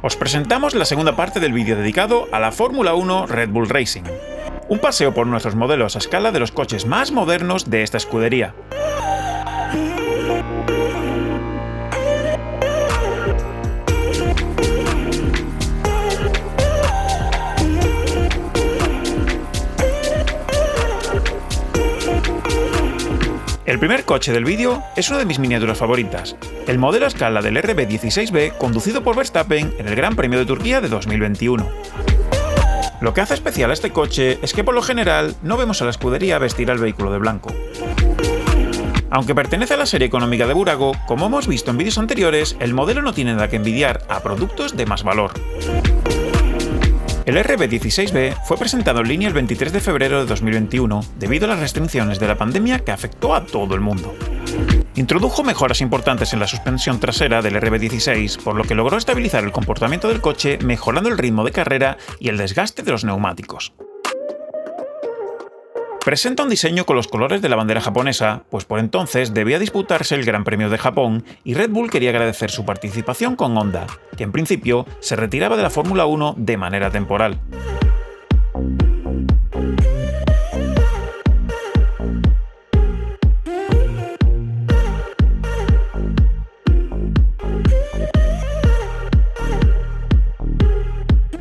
Os presentamos la segunda parte del vídeo dedicado a la Fórmula 1 Red Bull Racing. Un paseo por nuestros modelos a escala de los coches más modernos de esta escudería. El primer coche del vídeo es una de mis miniaturas favoritas, el modelo a escala del RB16B conducido por Verstappen en el Gran Premio de Turquía de 2021. Lo que hace especial a este coche es que por lo general no vemos a la escudería vestir al vehículo de blanco. Aunque pertenece a la serie económica de Burago, como hemos visto en vídeos anteriores, el modelo no tiene nada que envidiar a productos de más valor. El RB16B fue presentado en línea el 23 de febrero de 2021 debido a las restricciones de la pandemia que afectó a todo el mundo. Introdujo mejoras importantes en la suspensión trasera del RB16, por lo que logró estabilizar el comportamiento del coche mejorando el ritmo de carrera y el desgaste de los neumáticos. Presenta un diseño con los colores de la bandera japonesa, pues por entonces debía disputarse el Gran Premio de Japón y Red Bull quería agradecer su participación con Honda, que en principio se retiraba de la Fórmula 1 de manera temporal.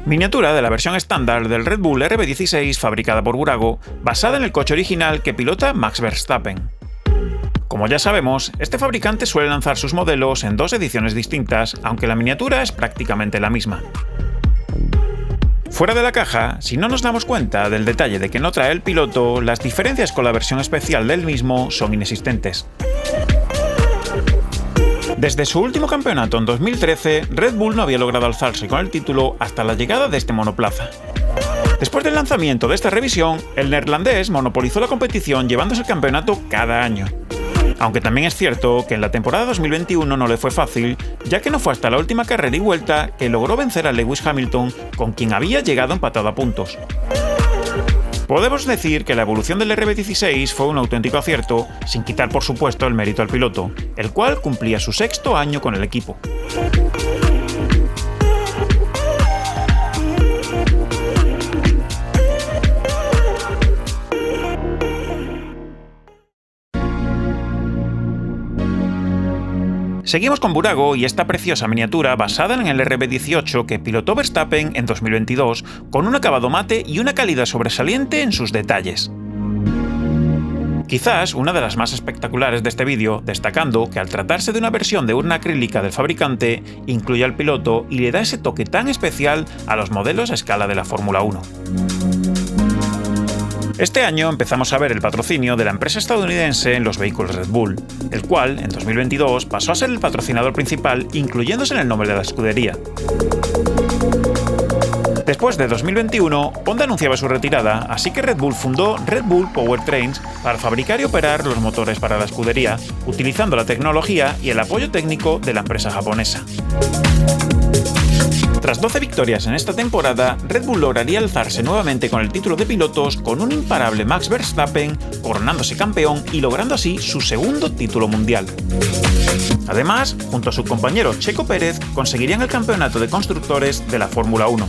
Miniatura de la versión estándar del Red Bull RB16 fabricada por Burago, basada en el coche original que pilota Max Verstappen. Como ya sabemos, este fabricante suele lanzar sus modelos en dos ediciones distintas, aunque la miniatura es prácticamente la misma. Fuera de la caja, si no nos damos cuenta del detalle de que no trae el piloto, las diferencias con la versión especial del mismo son inexistentes. Desde su último campeonato en 2013, Red Bull no había logrado alzarse con el título hasta la llegada de este monoplaza. Después del lanzamiento de esta revisión, el neerlandés monopolizó la competición llevándose el campeonato cada año. Aunque también es cierto que en la temporada 2021 no le fue fácil, ya que no fue hasta la última carrera y vuelta que logró vencer a Lewis Hamilton, con quien había llegado empatado a puntos. Podemos decir que la evolución del RB16 fue un auténtico acierto, sin quitar por supuesto el mérito al piloto, el cual cumplía su sexto año con el equipo. Seguimos con Burago y esta preciosa miniatura basada en el RB18 que pilotó Verstappen en 2022, con un acabado mate y una calidad sobresaliente en sus detalles. Quizás una de las más espectaculares de este vídeo, destacando que al tratarse de una versión de urna acrílica del fabricante, incluye al piloto y le da ese toque tan especial a los modelos a escala de la Fórmula 1. Este año empezamos a ver el patrocinio de la empresa estadounidense en los vehículos Red Bull, el cual, en 2022, pasó a ser el patrocinador principal, incluyéndose en el nombre de la escudería. Después de 2021, Honda anunciaba su retirada, así que Red Bull fundó Red Bull Powertrains para fabricar y operar los motores para la escudería, utilizando la tecnología y el apoyo técnico de la empresa japonesa. Tras 12 victorias en esta temporada, Red Bull lograría alzarse nuevamente con el título de pilotos con un imparable Max Verstappen, coronándose campeón y logrando así su segundo título mundial. Además, junto a su compañero Checo Pérez, conseguirían el campeonato de constructores de la Fórmula 1.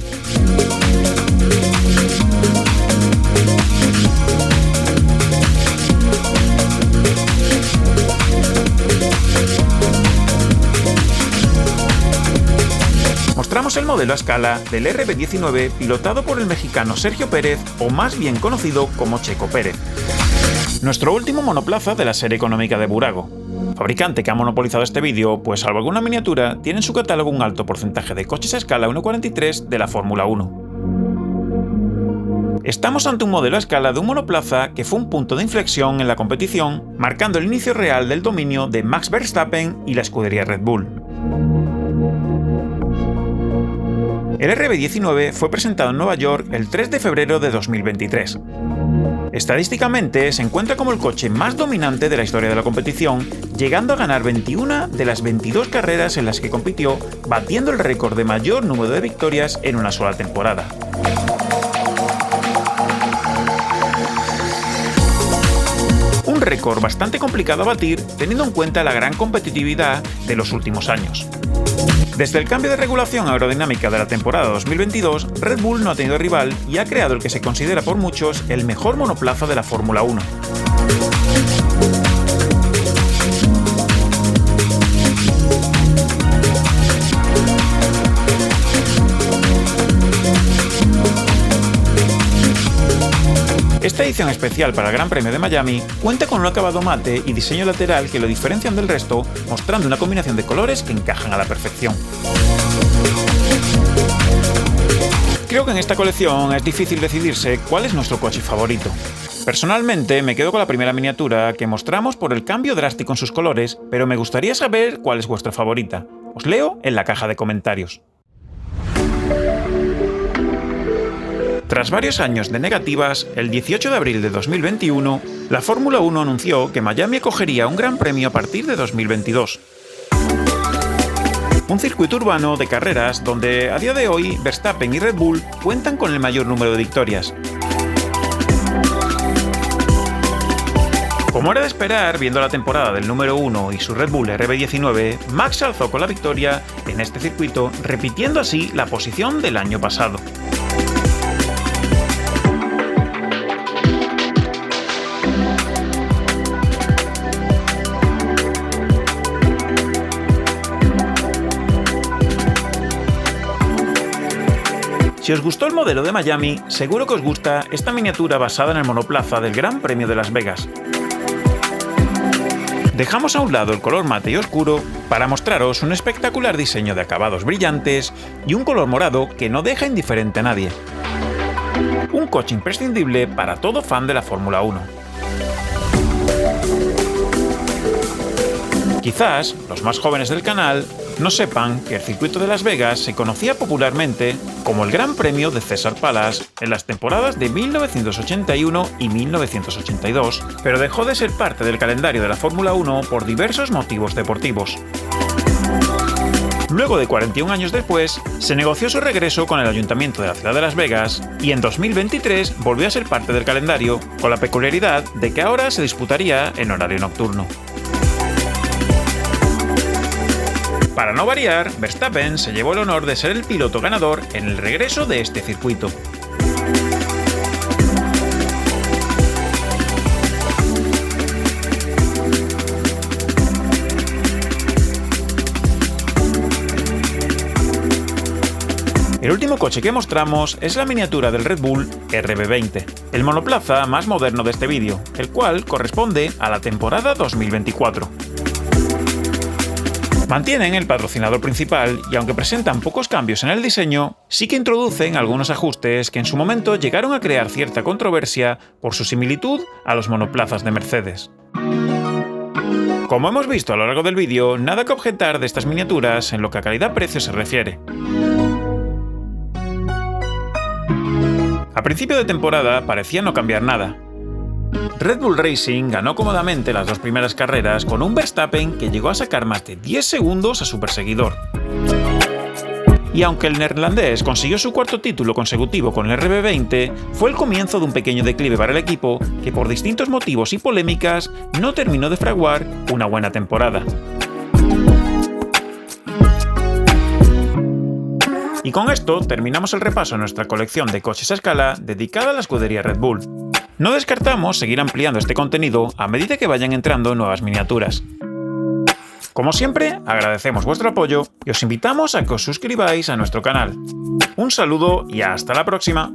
Mostramos el modelo a escala del RB19 pilotado por el mexicano Sergio Pérez, o más bien conocido como Checo Pérez. Nuestro último monoplaza de la serie económica de Burago. Fabricante que ha monopolizado este vídeo, pues salvo alguna miniatura, tiene en su catálogo un alto porcentaje de coches a escala 1.43 de la Fórmula 1. Estamos ante un modelo a escala de un monoplaza que fue un punto de inflexión en la competición, marcando el inicio real del dominio de Max Verstappen y la escudería Red Bull. El RB19 fue presentado en Nueva York el 3 de febrero de 2023. Estadísticamente, se encuentra como el coche más dominante de la historia de la competición, llegando a ganar 21 de las 22 carreras en las que compitió, batiendo el récord de mayor número de victorias en una sola temporada. Un récord bastante complicado a batir, teniendo en cuenta la gran competitividad de los últimos años. Desde el cambio de regulación aerodinámica de la temporada 2022, Red Bull no ha tenido rival y ha creado el que se considera por muchos el mejor monoplaza de la Fórmula 1. Esta edición especial para el Gran Premio de Miami cuenta con un acabado mate y diseño lateral que lo diferencian del resto, mostrando una combinación de colores que encajan a la perfección. Creo que en esta colección es difícil decidirse cuál es nuestro coche favorito. Personalmente me quedo con la primera miniatura que mostramos por el cambio drástico en sus colores, pero me gustaría saber cuál es vuestra favorita. Os leo en la caja de comentarios. Tras varios años de negativas, el 18 de abril de 2021, la Fórmula 1 anunció que Miami acogería un gran premio a partir de 2022. Un circuito urbano de carreras donde, a día de hoy, Verstappen y Red Bull cuentan con el mayor número de victorias. Como era de esperar, viendo la temporada del número 1 y su Red Bull RB19, Max se alzó con la victoria en este circuito, repitiendo así la posición del año pasado. Si os gustó el modelo de Miami, seguro que os gusta esta miniatura basada en el monoplaza del Gran Premio de Las Vegas. Dejamos a un lado el color mate y oscuro para mostraros un espectacular diseño de acabados brillantes y un color morado que no deja indiferente a nadie. Un coche imprescindible para todo fan de la Fórmula 1. Quizás los más jóvenes del canal no sepan que el circuito de Las Vegas se conocía popularmente como el Gran Premio de Caesars Palace en las temporadas de 1981 y 1982, pero dejó de ser parte del calendario de la Fórmula 1 por diversos motivos deportivos. Luego de 41 años después, se negoció su regreso con el Ayuntamiento de la ciudad de Las Vegas y en 2023 volvió a ser parte del calendario, con la peculiaridad de que ahora se disputaría en horario nocturno. Para no variar, Verstappen se llevó el honor de ser el piloto ganador en el regreso de este circuito. El último coche que mostramos es la miniatura del Red Bull RB20, el monoplaza más moderno de este vídeo, el cual corresponde a la temporada 2024. Mantienen el patrocinador principal y aunque presentan pocos cambios en el diseño, sí que introducen algunos ajustes que en su momento llegaron a crear cierta controversia por su similitud a los monoplazas de Mercedes. Como hemos visto a lo largo del vídeo, nada que objetar de estas miniaturas en lo que a calidad-precio se refiere. A principio de temporada parecía no cambiar nada. Red Bull Racing ganó cómodamente las dos primeras carreras con un Verstappen que llegó a sacar más de 10 segundos a su perseguidor. Y aunque el neerlandés consiguió su cuarto título consecutivo con el RB20, fue el comienzo de un pequeño declive para el equipo que por distintos motivos y polémicas no terminó de fraguar una buena temporada. Y con esto terminamos el repaso a nuestra colección de coches a escala dedicada a la escudería Red Bull. No descartamos seguir ampliando este contenido a medida que vayan entrando nuevas miniaturas. Como siempre, agradecemos vuestro apoyo y os invitamos a que os suscribáis a nuestro canal. Un saludo y hasta la próxima.